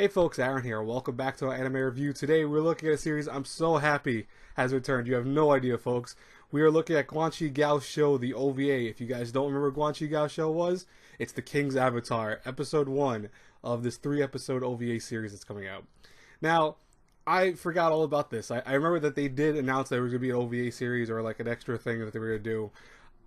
Hey folks, Aaron here. Welcome back to our anime review. Today we're looking at a series I'm so happy has returned. You have no idea, folks. We are looking at Quanzhi Gaoshou, the OVA. If you guys don't remember what Quanzhi Gaoshou was, it's the King's Avatar, episode 1 of this 3-episode OVA series that's coming out. Now, I forgot all about this. I remember that they did announce there was going to be an OVA series or like an extra thing that they were going to do.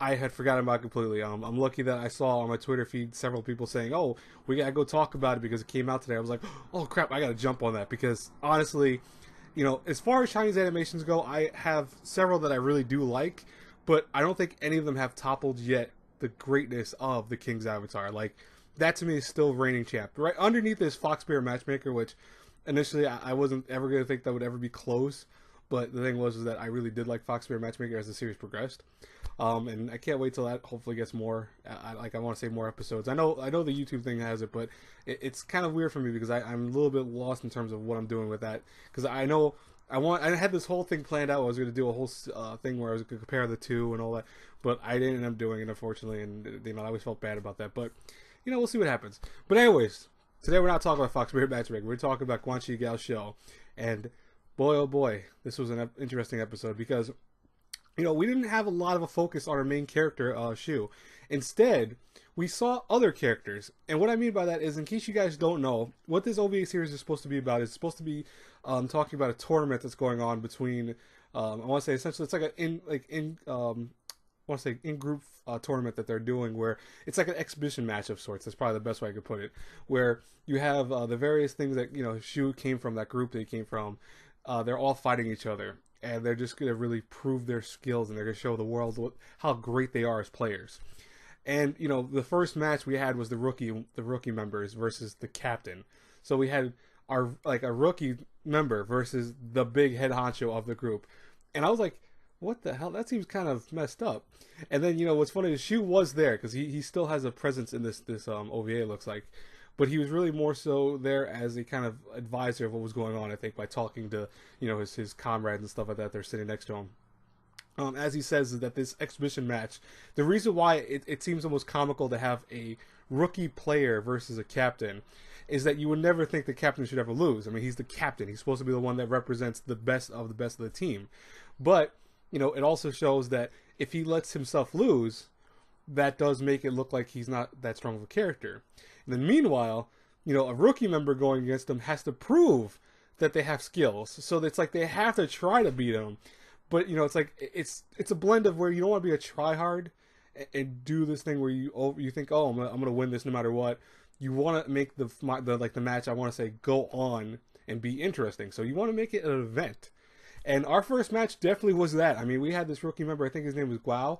I had forgotten about it completely. I'm lucky that I saw on my Twitter feed several people saying, "Oh, we gotta go talk about it because it came out today." I was like, "Oh crap, I gotta jump on that," because honestly, as far as Chinese animations go, I have several that I really do like, but I don't think any of them have toppled yet the greatness of the King's Avatar. Like that to me is still reigning champ. Right underneath is Foxbear Matchmaker, which initially I wasn't ever gonna think that would ever be close. But the thing was that I really did like Foxbear Matchmaker as the series progressed. And I can't wait till that hopefully gets more. I want to say more episodes. I know the YouTube thing has it, but it's kind of weird for me because I'm a little bit lost in terms of what I'm doing with that. Because I know I had this whole thing planned out. I was going to do a whole thing where I was going to compare the two and all that, but I didn't end up doing it, unfortunately. And I always felt bad about that. But we'll see what happens. But anyways, today we're not talking about Foxbear Matchmaker. We're talking about Quanzhi Gaoshou. And boy, oh boy, this was an interesting episode because we didn't have a lot of a focus on our main character, Shu. Instead, we saw other characters. And what I mean by that is, in case you guys don't know, what this OVA series is supposed to be about is supposed to be talking about a tournament that's going on between, I want to say essentially, it's like in-group tournament that they're doing where it's like an exhibition match of sorts. That's probably the best way I could put it. Where you have the various things that, Shu came from, that group that he came from. They're all fighting each other. And they're just going to really prove their skills, and they're going to show the world how great they are as players. And the first match we had was the rookie members versus the captain. So we had a rookie member versus the big head honcho of the group. And I was like, what the hell? That seems kind of messed up. And then what's funny is Shu was there because he still has a presence in this OVA, it looks like. But he was really more so there as a kind of advisor of what was going on, I think, by talking to, his comrades and stuff like that. They're sitting next to him. As he says, is that this exhibition match, the reason why it seems almost comical to have a rookie player versus a captain is that you would never think the captain should ever lose. I mean, he's the captain. He's supposed to be the one that represents the best of the team. But, it also shows that if he lets himself lose, that does make it look like he's not that strong of a character. And then meanwhile, a rookie member going against him has to prove that they have skills. So it's like they have to try to beat him. But, it's like it's a blend of where you don't want to be a tryhard and do this thing where you think, oh, I'm going to win this no matter what. You want to make the match, I want to say, go on and be interesting. So you want to make it an event. And our first match definitely was that. I mean, we had this rookie member, I think his name was Guao.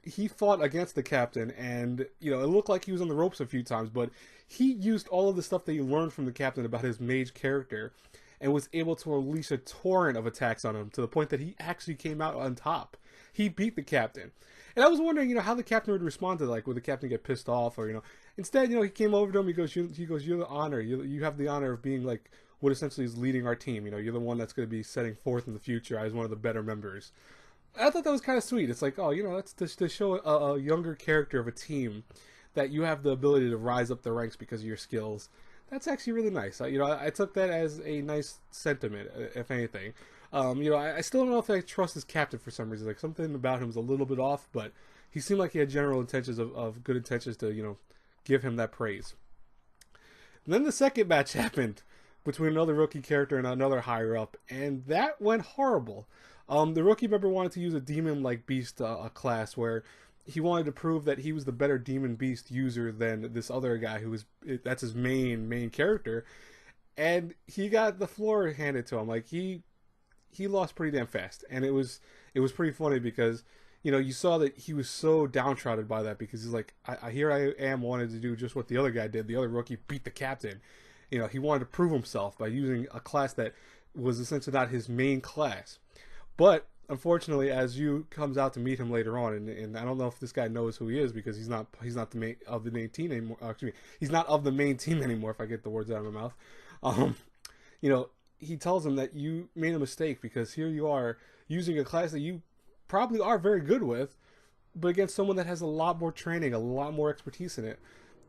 He fought against the captain, and it looked like he was on the ropes a few times, but he used all of the stuff that he learned from the captain about his mage character and was able to unleash a torrent of attacks on him to the point that he actually came out on top. He beat the captain. And I was wondering, how the captain would respond to that. Like, would the captain get pissed off? Or, instead, he came over to him, he goes, you're the honor. You have the honor of being, like, what essentially is leading our team. You're the one that's going to be setting forth in the future as one of the better members. I thought that was kind of sweet. It's like, oh, that's to show a younger character of a team that you have the ability to rise up the ranks because of your skills. That's actually really nice. I took that as a nice sentiment, if anything. I still don't know if I trust his captain for some reason. Like, something about him was a little bit off, but he seemed like he had general intentions of good intentions to, give him that praise. And then the second match happened between another rookie character and another higher up, and that went horrible. The rookie member wanted to use a demon-like beast class where he wanted to prove that he was the better demon beast user than this other guy that's his main character, and he got the floor handed to him. Like he lost pretty damn fast, and it was pretty funny because you saw that he was so downtrodden by that because he's like, here I am wanted to do just what the other guy did. The other rookie beat the captain. He wanted to prove himself by using a class that was essentially not his main class. But unfortunately, as you comes out to meet him later on, and I don't know if this guy knows who he is because he's not the main of the main team anymore. Excuse me, he's not of the main team anymore. If I get the words out of my mouth, he tells him that you made a mistake because here you are using a class that you probably are very good with, but against someone that has a lot more training, a lot more expertise in it.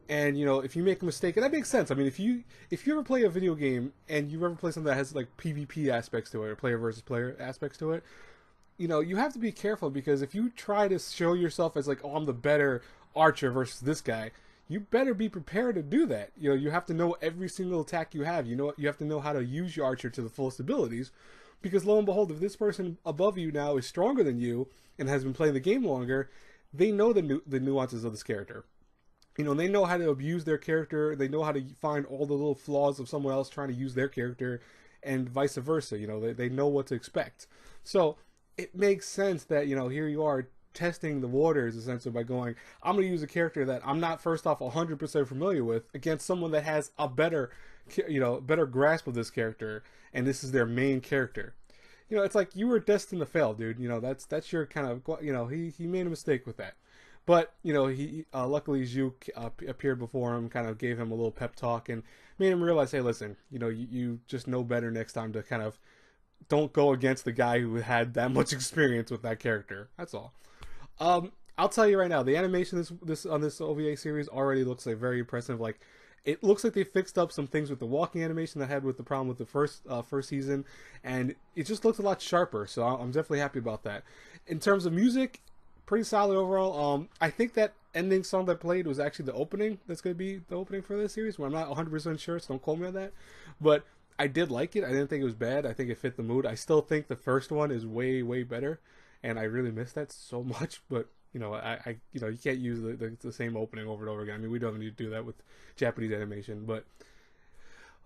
And you know, if you make a mistake, and that makes sense. I mean, if you ever play a video game and you ever play something that has like PvP aspects to it or player versus player aspects to it, you know, you have to be careful because if you try to show yourself as like, oh, I'm the better archer versus this guy, you better be prepared to do that. You know, you have to know every single attack you have. You know, you have to know how to use your archer to the fullest abilities, because lo and behold, if this person above you now is stronger than you and has been playing the game longer, they know the nuances of this character. You know, they know how to abuse their character. They know how to find all the little flaws of someone else trying to use their character, and vice versa. You know, they know what to expect. So it makes sense that, you know, here you are testing the waters essentially by going, I'm going to use a character that I'm not first off 100% familiar with against someone that has a better, you know, better grasp of this character, and this is their main character. You know, it's like you were destined to fail, dude. You know, that's your kind of, you know, he made a mistake with that. But, you know, he luckily Zhu appeared before him, kind of gave him a little pep talk and made him realize, hey, listen, you know, you just know better next time to kind of don't go against the guy who had that much experience with that character. That's all. I'll tell you right now, the animation this on this OVA series already looks like very impressive. Like, it looks like they fixed up some things with the walking animation that had with the problem with the first season, and it just looks a lot sharper. So I'm definitely happy about that. In terms of music, pretty solid overall. I think that ending song that played was actually the opening. That's going to be the opening for this series. Well, I'm not 100% sure, so don't quote me on that. But I did like it. I didn't think it was bad. I think it fit the mood. I still think the first one is way, way better, and I really miss that so much. But you know, I you know, you can't use the same opening over and over again. I mean, we don't need to do that with Japanese animation, but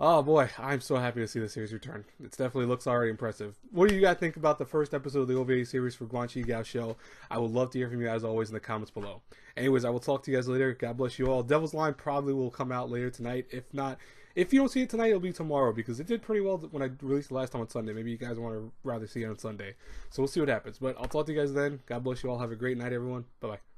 oh boy, I'm so happy to see the series return. It definitely looks already impressive. What do you guys think about the first episode of the OVA series for Quanzhi Gaoshou? I would love to hear from you as always in the comments below. Anyways, I will talk to you guys later. God bless you all. Devil's Line probably will come out later tonight. If not, if you don't see it tonight, it'll be tomorrow because it did pretty well when I released it last time on Sunday. Maybe you guys want to rather see it on Sunday. So we'll see what happens. But I'll talk to you guys then. God bless you all. Have a great night, everyone. Bye-bye.